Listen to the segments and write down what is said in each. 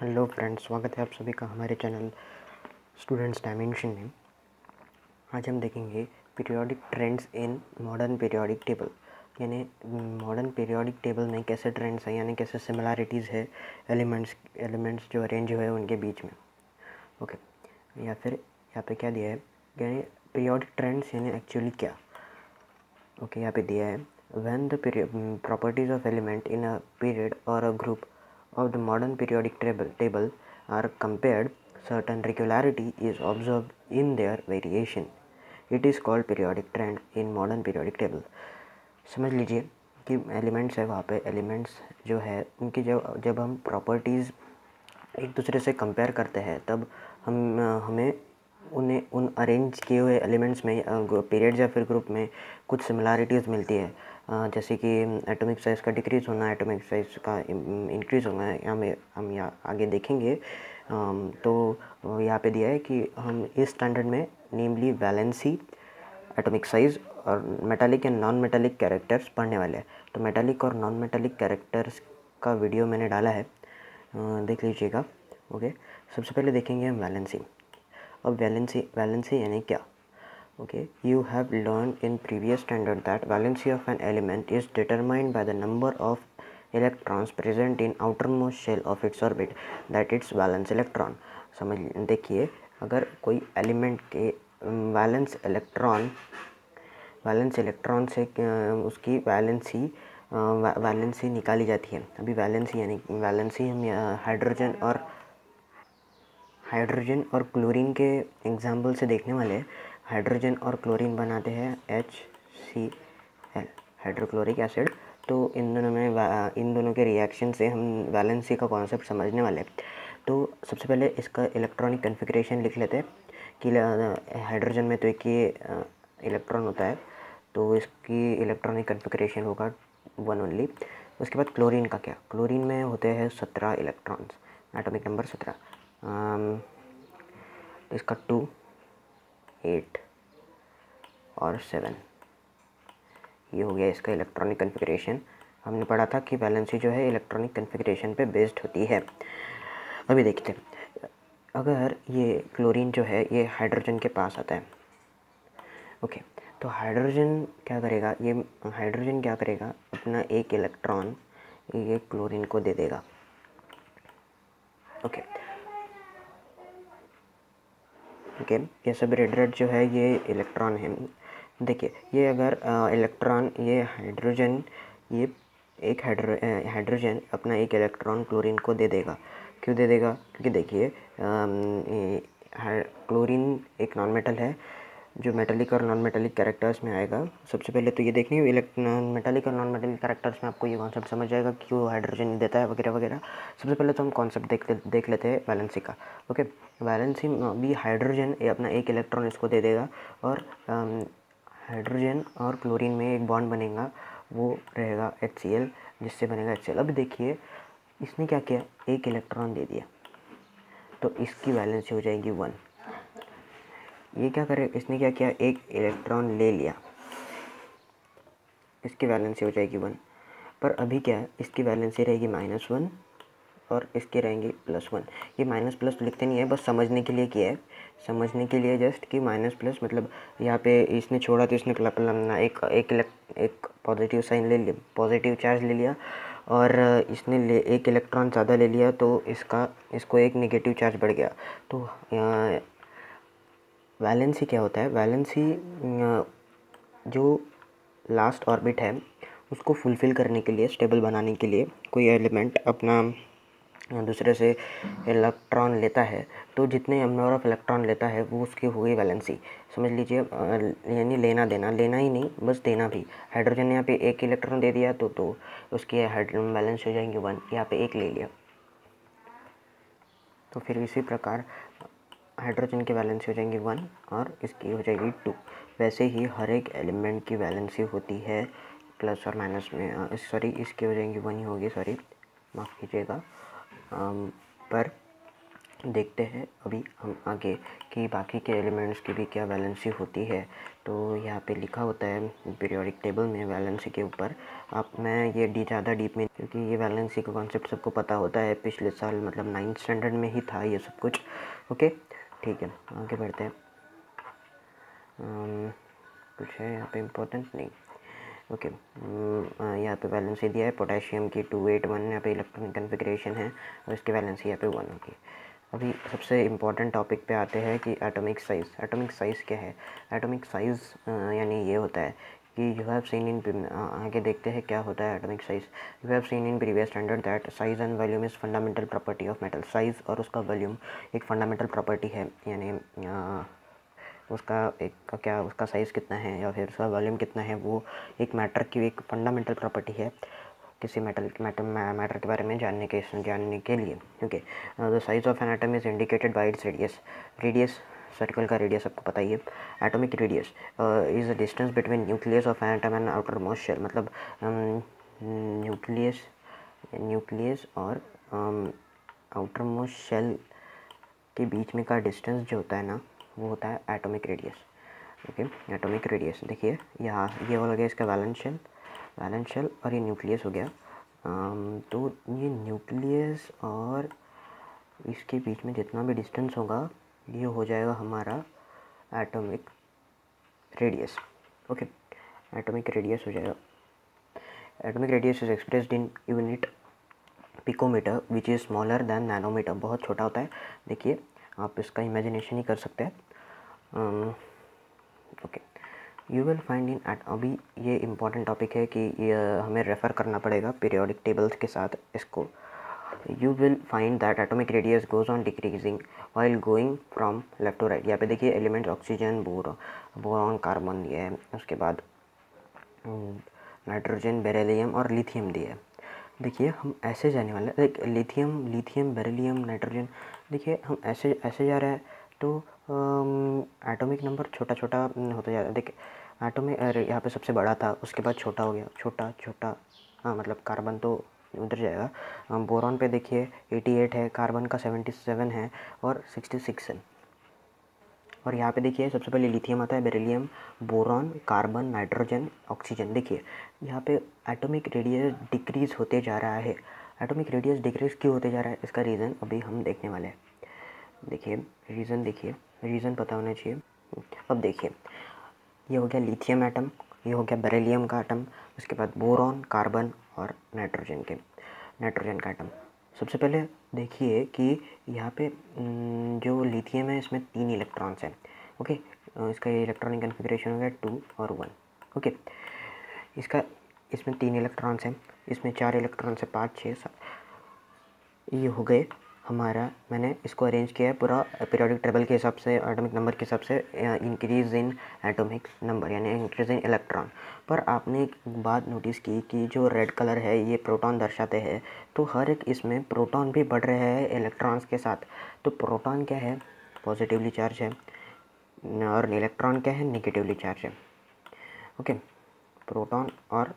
Hello friends, स्वागत है आप सभी का हमारे चैनल स्टूडेंट्स डायमेंशन में। आज हम देखेंगे periodic trends in modern periodic table, यानी मॉडर्न पीरियोडिक टेबल में कैसे ट्रेंड्स हैं, यानी कैसे सिमिलैरिटीज़ है एलिमेंट्स जो अरेंज हुए हैं उनके बीच में। ओके, या फिर यहाँ पे क्या दिया है, यानी पीरियोडिक ट्रेंड्स यानी एक्चुअली क्या। ओके, यहाँ पे दिया है when the properties of element in a period और a group of the modern periodic table are compared, certain regularity is observed in their variation. It is called periodic trend in modern periodic table. समझ लीजिए कि elements है, वहाँ पे elements जो है उनकी जब हम प्रॉपर्टीज़ एक दूसरे से कंपेयर करते हैं तब हमें उन अरेंज किए हुए एलिमेंट्स में पीरियड्स या फिर ग्रुप में कुछ सिमिलैरिटीज़ मिलती है, जैसे कि एटॉमिक साइज़ का डिक्रीज़ होना, एटॉमिक साइज़ का इंक्रीज़ होना है। हम यहाँ आगे देखेंगे। तो यहाँ पे दिया है कि हम इस स्टैंडर्ड में नेमली वैलेंसी, एटॉमिक साइज़ और metallic and non metallic characters पढ़ने वाले हैं। तो मेटालिक और नॉन मेटालिक कैरेक्टर्स का वीडियो मैंने डाला है, देख लीजिएगा। ओके, सबसे पहले देखेंगे हम वैलेंसी। अब वैलेंसी यानी क्या। Okay, you have learned in previous standard that valency of an element is determined by the number of electrons present in outermost shell of its orbit, that its valence electron। समझ देखिए, अगर कोई element के valence electron से उसकी valency निकाली जाती है। अभी वैलेंसी हम हाइड्रोजन और क्लोरीन के एग्जाम्पल से देखने वाले हैं। हाइड्रोजन और क्लोरीन बनाते हैं HCl, हाइड्रोक्लोरिक एसिड। तो इन दोनों के रिएक्शन से हम वैलेंसी का कॉन्सेप्ट समझने वाले हैं। तो सबसे पहले इसका इलेक्ट्रॉनिक कन्फिग्रेशन लिख लेते हैं कि हाइड्रोजन में तो एक ही इलेक्ट्रॉन होता है, तो इसकी इलेक्ट्रॉनिक कन्फिग्रेशन होगा 1 ओनली। उसके बाद क्लोरीन का क्या, क्लोरीन में होते हैं 17 इलेक्ट्रॉन्स, एटॉमिक नंबर 17। इसका 2, 8 और 7, ये हो गया इसका इलेक्ट्रॉनिक कन्फिग्रेशन। हमने पढ़ा था कि वैलेंसी जो है इलेक्ट्रॉनिक कन्फिग्रेशन पे बेस्ड होती है। अभी देखते हैं, अगर ये क्लोरीन जो है ये हाइड्रोजन के पास आता है। ओके, तो हाइड्रोजन क्या करेगा, अपना एक इलेक्ट्रॉन ये क्लोरीन को दे देगा। ओके, ये सब रेड जो है ये इलेक्ट्रॉन है। देखिए, ये अगर इलेक्ट्रॉन ये हाइड्रोजन अपना एक इलेक्ट्रॉन क्लोरीन को दे देगा। क्यों दे देगा, क्योंकि देखिए क्लोरीन एक नॉन मेटल है जो मेटालिक और नॉन मेटालिक कैरेक्टर्स में आएगा। सबसे पहले तो ये देखनी मेटालिक और नॉन मेटालिक कैरेक्टर्स में आपको ये कॉन्सेप्ट समझ जाएगा क्यों हाइड्रोजन देता है वगैरह वगैरह। सबसे पहले तो हम कॉन्सेप्ट देख लेते हैं वैलेंसी का। ओके, वैलेंसी भी हाइड्रोजन अपना एक इलेक्ट्रॉन इसको दे देगा और हाइड्रोजन और क्लोरीन में एक बॉन्ड बनेगा, वो रहेगा HCl, जिससे बनेगा HCl। अब देखिए इसने क्या किया, एक इलेक्ट्रॉन दे दिया, तो इसकी वैलेंसी हो जाएगी 1। ये क्या करे, इसने क्या किया, एक इलेक्ट्रॉन ले लिया, इसकी वैलेंसी हो जाएगी 1। पर अभी क्या है, इसकी वैलेंसी रहेगी -1 और इसके रहेंगे +1। ये माइनस प्लस लिखते नहीं है, बस समझने के लिए किया है, समझने के लिए जस्ट कि माइनस प्लस मतलब यहाँ पे इसने छोड़ा तो इसने एक पॉजिटिव साइन ले लिया, पॉजिटिव चार्ज ले लिया, और इसने एक इलेक्ट्रॉन ज़्यादा ले लिया तो इसको एक नेगेटिव चार्ज बढ़ गया। तो वैलेंसी क्या होता है, वैलेंसी जो लास्ट ऑर्बिट है उसको फुलफ़िल करने के लिए, स्टेबल बनाने के लिए कोई एलिमेंट अपना दूसरे से इलेक्ट्रॉन लेता है, तो जितने नंबर ऑफ इलेक्ट्रॉन लेता है वो उसकी हो गई वैलेंसी। समझ लीजिए, यानी लेना ही नहीं, बस देना भी। हाइड्रोजन ने यहाँ पे एक इलेक्ट्रॉन दे दिया तो उसकी वैलेंस हो जाएंगे 1, यहाँ पे एक ले लिया। तो फिर इसी प्रकार हाइड्रोजन की वैलेंसी हो जाएंगी 1 और इसकी हो जाएगी 2। वैसे ही हर एक एलिमेंट की वैलेंसी होती है प्लस और माइनस में, इसकी हो जाएंगी 1 ही होगी, सॉरी माफ़ कीजिएगा। पर देखते हैं अभी हम आगे कि बाकी के एलिमेंट्स की भी क्या वैलेंसी होती है। तो यहाँ पे लिखा होता है पीरियोडिक टेबल में वैलेंसी के ऊपर। आप मैं ये ज़्यादा डीप में, क्योंकि ये वैलेंसी का कॉन्सेप्ट सबको पता होता है, पिछले साल मतलब 9th स्टैंडर्ड में ही था ये सब कुछ। ओके ठीक है, आगे बढ़ते हैं। कुछ है यहाँ पे इम्पोर्टेंट नहीं। ओके यहाँ पे वैलेंसी दिया है पोटेशियम की 281, यहाँ पे इलेक्ट्रॉनिक कन्फिग्रेशन है और इसकी वैलेंसी यहाँ पे 1 होगी। अभी सबसे इम्पॉर्टेंट टॉपिक पे आते हैं कि एटॉमिक साइज़। एटॉमिक साइज़ क्या है? एटॉमिक साइज़ यानी ये होता है कि यू हैव सीन इन, आगे देखते हैं क्या होता है atomic size. You have seen in previous standard that size and volume is fundamental property of metal. Size और उसका वॉल्यूम एक फंडामेंटल प्रॉपर्टी है, यानी उसका उसका साइज़ कितना है या फिर उसका वॉल्यूम कितना है, वो एक मैटर की एक फंडामेंटल प्रॉपर्टी है किसी मैटर के बारे में जानने के लिए। Okay, the size of an atom is indicated by its radius. Circle का रेडियस आपको पता ही है। Atomic radius is the distance between nucleus of an atom and outer most shell. मतलब न्यूक्लियस और आउटर मोस्ट शेल के बीच में का डिस्टेंस जो होता है ना, वो होता है atomic radius. Okay, atomic radius देखिए यहाँ ये हो गया इसका वैलेंस शेल और ये न्यूक्लियस हो गया। तो ये न्यूक्लियस और इसके बीच में जितना भी डिस्टेंस होगा ये हो जाएगा हमारा atomic radius. Okay, atomic radius हो जाएगा। Atomic radius is expressed in unit picometre which is smaller than nanometre. बहुत छोटा होता है। देखिए आप इसका इमेजिनेशन ही कर सकते हैं। Okay, you will find in at, अभी ये इम्पॉर्टेंट टॉपिक है कि ये हमें रेफ़र करना पड़ेगा पीरियोडिक टेबल्स के साथ इसको। You will find that atomic radius goes on decreasing while going from left to right. यहाँ पे देखिए एलिमेंट्स ऑक्सीजन, बोरॉन, कार्बन दिया है, उसके बाद नाइट्रोजन, बेरिलियम और लिथियम दिया है। देखिए हम ऐसे जाने वाले हैं, लिथियम, बेरिलियम, नाइट्रोजन। देखिए हम ऐसे जा रहे हैं तो एटॉमिक नंबर छोटा छोटा होता जा रहा है। देखिए एटॉमिक यहाँ पे सबसे बड़ा था, उसके बाद छोटा हो गया, छोटा। हाँ मतलब कार्बन तो उधर जाएगा। बोरॉन पे देखिए 88 है, कार्बन का 77 है और 66 है। और यहाँ पे देखिए सबसे पहले लिथियम आता है, beryllium, boron, carbon, nitrogen, oxygen. देखिए यहाँ पे एटॉमिक रेडियस डिक्रीज़ होते जा रहा है। एटॉमिक रेडियस डिक्रीज़ क्यों होते जा रहा है, इसका रीज़न अभी हम देखने वाले हैं। देखिए रीज़न पता होना चाहिए। अब देखिए ये हो गया लिथियम एटम, ये हो गया बेरिलियम का एटम, उसके बाद बोरॉन, कार्बन और नाइट्रोजन का एटम। सबसे पहले देखिए कि यहाँ पे जो लिथियम है इसमें 3 इलेक्ट्रॉन्स हैं। ओके, इसका इलेक्ट्रॉनिक कन्फिग्रेशन हो गया 2 और 1। ओके, इसमें 3 इलेक्ट्रॉन्स हैं, इसमें 4 इलेक्ट्रॉन्स है, 5, 6, 7। ये हो गए हमारा, मैंने इसको अरेंज किया है पूरा पीरियोडिक टेबल के हिसाब से, एटॉमिक नंबर के हिसाब से, इंक्रीज़ इन एटॉमिक नंबर यानी इंक्रीज़ इन इलेक्ट्रॉन। पर आपने एक बात नोटिस की कि जो रेड कलर है ये प्रोटॉन दर्शाते हैं, तो हर एक इसमें प्रोटॉन भी बढ़ रहे हैं इलेक्ट्रॉन्स के साथ। तो प्रोटॉन क्या है, पॉजिटिवली चार्ज है, और इलेक्ट्रॉन क्या है, नेगेटिवली चार्ज है। ओके, प्रोटॉन और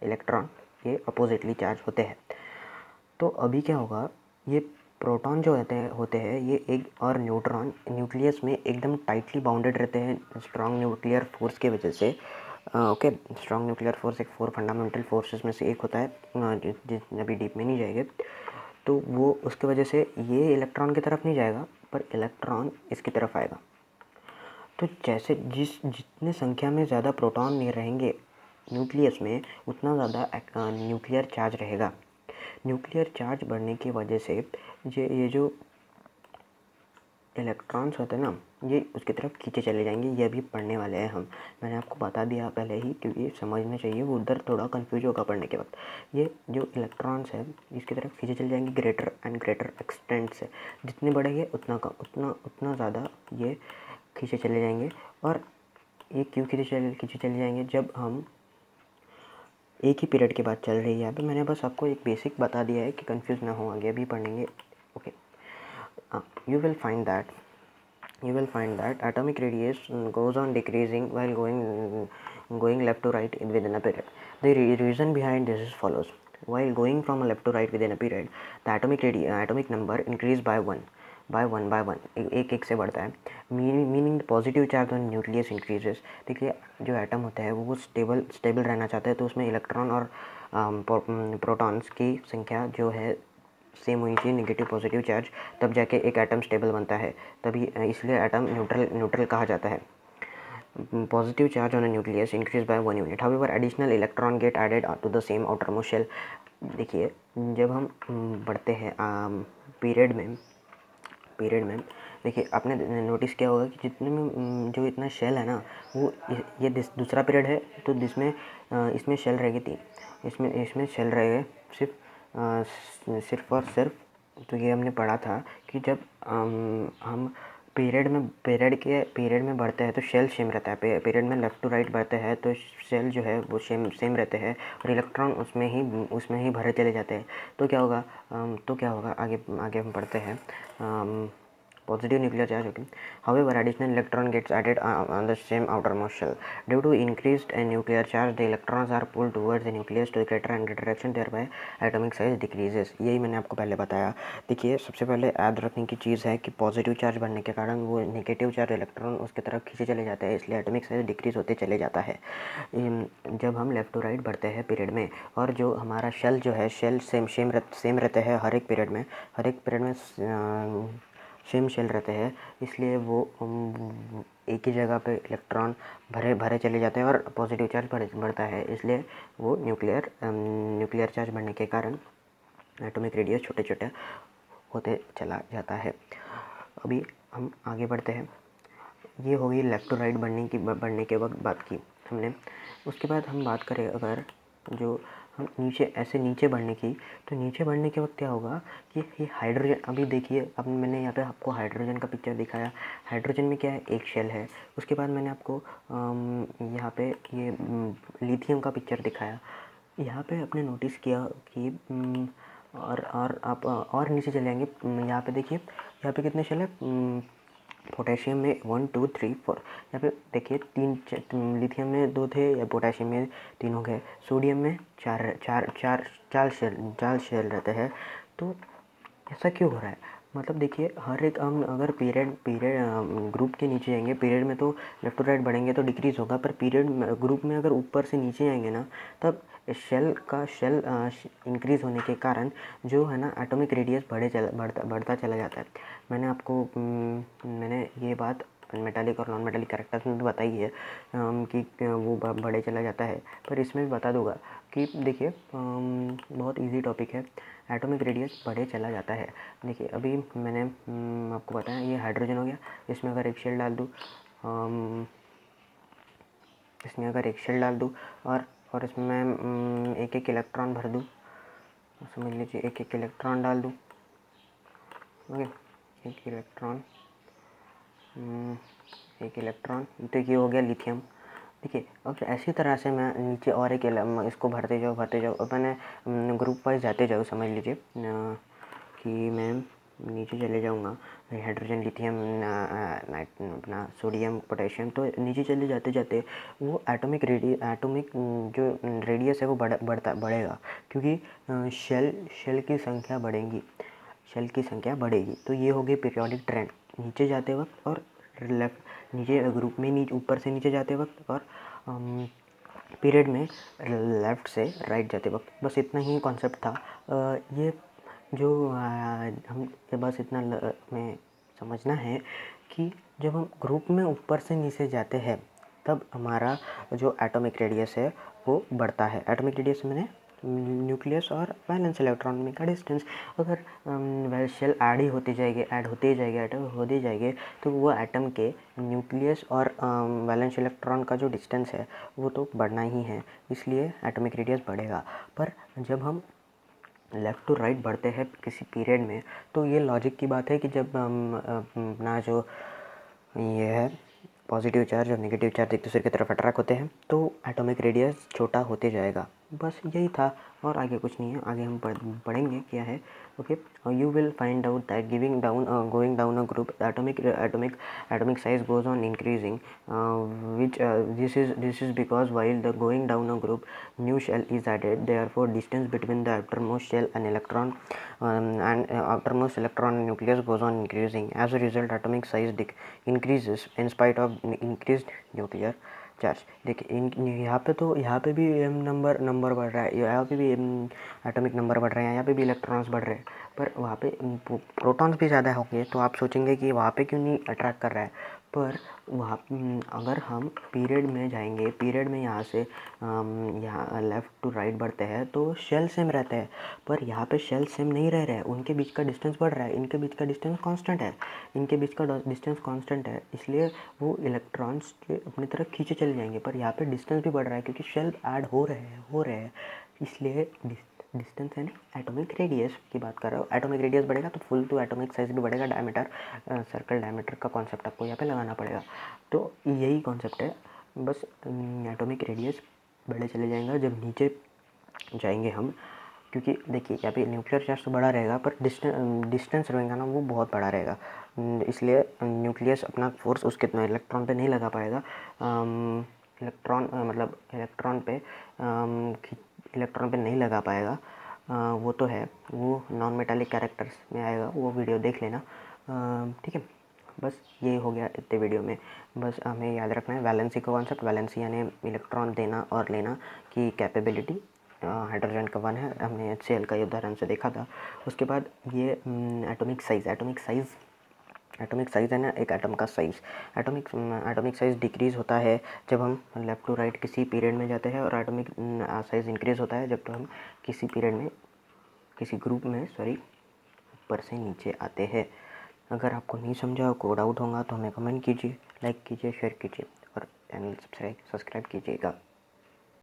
इलेक्ट्रॉन ये अपोजिटली चार्ज होते हैं। तो अभी क्या होगा, ये प्रोटॉन जो होते हैं ये एक, और न्यूट्रॉन न्यूक्लियस में एकदम टाइटली बाउंडेड रहते हैं स्ट्रॉन्ग न्यूक्लियर फोर्स की वजह से। ओके, स्ट्रॉन्ग न्यूक्लियर फोर्स एक 4 फंडामेंटल फोर्सेस में से एक होता है, अभी डीप में नहीं जाएंगे। तो वो उसकी वजह से ये इलेक्ट्रॉन की तरफ नहीं जाएगा, पर इलेक्ट्रॉन इसकी तरफ आएगा। तो जैसे जितने संख्या में ज़्यादा प्रोटॉन नहीं रहेंगे न्यूक्लियस में, उतना ज़्यादा न्यूक्लियर चार्ज रहेगा। न्यूक्लियर चार्ज बढ़ने की वजह से ये जो इलेक्ट्रॉन्स होते हैं ना, ये उसकी तरफ खींचे चले जाएंगे। ये भी पढ़ने वाले हैं हम, मैंने आपको बता दिया पहले ही, क्योंकि समझना चाहिए, वो उधर थोड़ा कंफ्यूज होगा पढ़ने के वक्त। ये जो इलेक्ट्रॉन्स है इसकी तरफ खींचे चले जाएंगे ग्रेटर एंड ग्रेटर एक्सटेंट से। जितने बढ़ेंगे उतना ज़्यादा ये खींचे चले जाएंगे। और ये क्यों खींचे चले जाएंगे, जब हम एक ही पीरियड की बात चल रही है यहाँ पे, मैंने बस आपको एक बेसिक बता दिया है कि कंफ्यूज ना हो, आगे भी पढ़ेंगे। Okay, you will find that atomic radius goes on decreasing while going left to right within a period. The reason behind this is follows. While going from left to right within a period, the atomic number increased by 1. By one एक एक से बढ़ता है। Meaning positive charge on nucleus increases. देखिए जो atom होता है वो स्टेबल रहना चाहता है, तो उसमें इलेक्ट्रॉन और प्रोटॉन्स की संख्या जो है सेम होनी चाहिए, नेगेटिव पॉजिटिव चार्ज, तब जाके एक एटम स्टेबल बनता है, तभी इसलिए एटम न्यूट्रल कहा जाता है। Positive charge on a nucleus increased by 1 unit. However, additional electron get added to the same outermost shell. देखिए जब हम बढ़ते हैं पीरियड में देखिए आपने नोटिस किया होगा कि जितने में जो इतना शेल है ना, वो ये दूसरा पीरियड है, तो जिसमें इसमें शेल रहेगी 3, इसमें शेल रहेगा सिर्फ और सिर्फ। तो ये हमने पढ़ा था कि जब हम पीरियड में बढ़ते हैं तो शेल सेम रहता है। पीरियड में लेफ़्ट टू राइट बढ़ते हैं तो शेल जो है वो सेम रहते हैं और इलेक्ट्रॉन उसमें ही भरे चले जाते हैं। तो क्या होगा आगे हम पढ़ते हैं। Positive nuclear charge, okay. However, additional electron gets added on the same outermost shell. Due to increased nuclear charge, the electrons are pulled towards the nucleus to greater and greater direction, thereby atomic size decreases. यही मैंने आपको पहले बताया। देखिए सबसे पहले याद रखने की चीज़ है कि पॉजिटिव चार्ज बढ़ने के कारण वो नेगेटिव चार्ज इलेक्ट्रॉन उसके तरफ खींचे चले जाते हैं, इसलिए एटॉमिक साइज डिक्रीज होते चले जाता है जब हम लेफ़्ट टू राइट बढ़ते हैं पीरियड में। और जो हमारा शेल जो है शेल सेम रहते हैं हर एक पीरियड में सेम शेल रहते हैं, इसलिए वो एक ही जगह पे इलेक्ट्रॉन भरे चले जाते हैं और पॉजिटिव चार्ज बढ़ता है, इसलिए वो न्यूक्लियर चार्ज बढ़ने के कारण एटॉमिक रेडियस छोटे होते चला जाता है। अभी हम आगे बढ़ते हैं। ये हो गई लेफ़्ट टू राइट बढ़ने के वक्त बात की हमने। उसके बाद हम बात करें अगर जो हम नीचे बढ़ने की, तो नीचे बढ़ने के वक्त क्या होगा कि ये हाइड्रोजन, अभी देखिए अब मैंने यहाँ पे आपको हाइड्रोजन का पिक्चर दिखाया। हाइड्रोजन में क्या है, एक शेल है। उसके बाद मैंने आपको यहाँ पे ये लिथियम का पिक्चर दिखाया। यहाँ पे आपने नोटिस किया कि और आप और नीचे चले जाएंगे, यहाँ पे देखिए यहाँ पे कितने शेल है। पोटेशियम में 1 2 3 4, यहाँ पे देखिए 3, लिथियम में 2 थे या पोटेशियम में 3 हो गए। सोडियम में चार शेल रहते हैं। तो ऐसा क्यों हो रहा है, मतलब देखिए हर एक हम अगर पीरियड ग्रुप के नीचे जाएंगे, पीरियड में तो लेफ्ट टू राइट बढ़ेंगे तो डिक्रीज़ होगा, पर पीरियड ग्रुप में अगर ऊपर से नीचे जाएंगे ना, तब शेल इंक्रीज़ होने के कारण जो है ना एटॉमिक रेडियस बढ़ता चला जाता है। मैंने ये बात मेटालिक और नॉन मेटालिक कैरेक्टर्स में भी बताई है कि वो बढ़े चला जाता है, पर इसमें भी बता दूंगा कि देखिए बहुत इजी टॉपिक है। एटॉमिक रेडियस बढ़े चला जाता है। देखिए अभी मैंने आपको बताया ये हाइड्रोजन हो गया, इसमें अगर एक शेल डाल दूँ और इसमें एक एक इलेक्ट्रॉन भर दूँ, समझ लीजिए एक इलेक्ट्रॉन डाल दूँ, ओके, एक इलेक्ट्रॉन तो ये हो गया लिथियम। देखिए अब ऐसी तरह से मैं नीचे और एक इसको भरते जाओ। अब मैंने ग्रुप वाइज जाते जाओ, समझ लीजिए कि मैं नीचे चले जाऊंगा, हाइड्रोजन लिथियम अपना सोडियम पोटेशियम, तो नीचे चले जाते वो एटॉमिक जो रेडियस है वो बढ़ेगा, क्योंकि शेल की संख्या बढ़ेगी। तो ये हो गई पीरियोडिक ट्रेंड नीचे जाते वक्त और नीचे ग्रुप में ऊपर से नीचे जाते वक्त और पीरियड में लेफ़्ट से राइट जाते वक्त। बस इतना ही कॉन्सेप्ट था। ये जो हम बस इतना में समझना है कि जब हम ग्रुप में ऊपर से नीचे जाते हैं तब हमारा जो एटॉमिक रेडियस है वो बढ़ता है। एटॉमिक रेडियस मैंने न्यूक्लियस और वैलेंस इलेक्ट्रॉन का डिस्टेंस, अगर शेल ऐड होते ही जाएंगे तो वो एटम के न्यूक्लियस और वैलेंस इलेक्ट्रॉन का जो डिस्टेंस है वो तो बढ़ना ही है, इसलिए एटॉमिक रेडियस बढ़ेगा। पर जब हम लेफ़्ट टू राइट बढ़ते हैं किसी पीरियड में, तो ये लॉजिक की बात है कि जब अपना जो ये है पॉजिटिव चार्ज और नेगेटिव चार्ज एक दूसरे की तरफ अट्रैक्ट होते हैं तो एटॉमिक रेडियस छोटा होते जाएगा। बस यही था और आगे कुछ नहीं है। आगे हम पढ़ेंगे क्या है। Okay, you will find out that going down a group atomic size goes on increasing, which this is because while the going down a group new shell is added, therefore distance between the outermost shell and outermost electron and nucleus goes on increasing. As a result, atomic size increases in spite of increased nuclear charge. देखिए यहाँ पे भी number बढ़ रहा है, यहाँ पे भी एटॉमिक नंबर बढ़ रहे हैं, यहाँ पे भी इलेक्ट्रॉन्स बढ़ रहे हैं, पर वहाँ पे प्रोटॉन्स भी ज़्यादा होंगे। तो आप सोचेंगे कि वहाँ पे क्यों नहीं अट्रैक्ट कर रहा है, पर वहाँ अगर हम पीरियड में जाएंगे, पीरियड में यहाँ से यहाँ लेफ़्ट टू राइट बढ़ते हैं तो शेल सेम रहते हैं, पर यहाँ पे शेल सेम नहीं रह रहे हैं, उनके बीच का डिस्टेंस बढ़ रहा है, इनके बीच का डिस्टेंस कांस्टेंट है, इनके बीच का डिस्टेंस कांस्टेंट है, इसलिए वो इलेक्ट्रॉन्स अपनी तरफ खींचे चले जाएंगे। पर यहाँ पे डिस्टेंस भी बढ़ रहा है क्योंकि शेल ऐड हो रहे हैं, इसलिए डिस्टेंस यानी एटॉमिक रेडियस की बात कर रहा हूँ। एटॉमिक रेडियस बढ़ेगा तो फुल टू एटॉमिक साइज भी बढ़ेगा, डायमीटर सर्कल डायमीटर का कॉन्सेप्ट आपको यहाँ पे लगाना पड़ेगा। तो यही कॉन्सेप्ट है, बस एटॉमिक रेडियस बढ़े चले जाएगा जब नीचे जाएंगे हम, क्योंकि देखिए यहाँ पे न्यूक्लियर चार्ज तो बड़ा रहेगा पर डिस्टेंस रहेगा ना वो बहुत बड़ा रहेगा, इसलिए न्यूक्लियस अपना फोर्स उसके इलेक्ट्रॉन पे नहीं लगा पाएगा। इलेक्ट्रॉन पे नहीं लगा पाएगा, वो तो है, वो नॉन मेटालिक कैरेक्टर्स में आएगा, वो वीडियो देख लेना। ठीक है, बस ये हो गया इतने वीडियो में। बस हमें याद रखना है वैलेंसी का कॉन्सेप्ट, वैलेंसी यानी इलेक्ट्रॉन देना और लेना की कैपेबिलिटी। हाइड्रोजन का 1 है, हमने HCl का उदाहरण से देखा था। उसके बाद ये एटॉमिक साइज़ है ना, एक एटम का साइज़। एटॉमिक साइज़ डिक्रीज़ होता है जब हम लेफ़्ट टू राइट किसी पीरियड में जाते हैं, और एटॉमिक साइज़ इंक्रीज़ होता है जब तो हम किसी पीरियड में किसी ग्रुप में ऊपर से नीचे आते हैं। अगर आपको नहीं समझा, को डाउट होगा तो हमें कमेंट कीजिए, लाइक कीजिए, शेयर कीजिए और चैनल सब्सक्राइब कीजिएगा।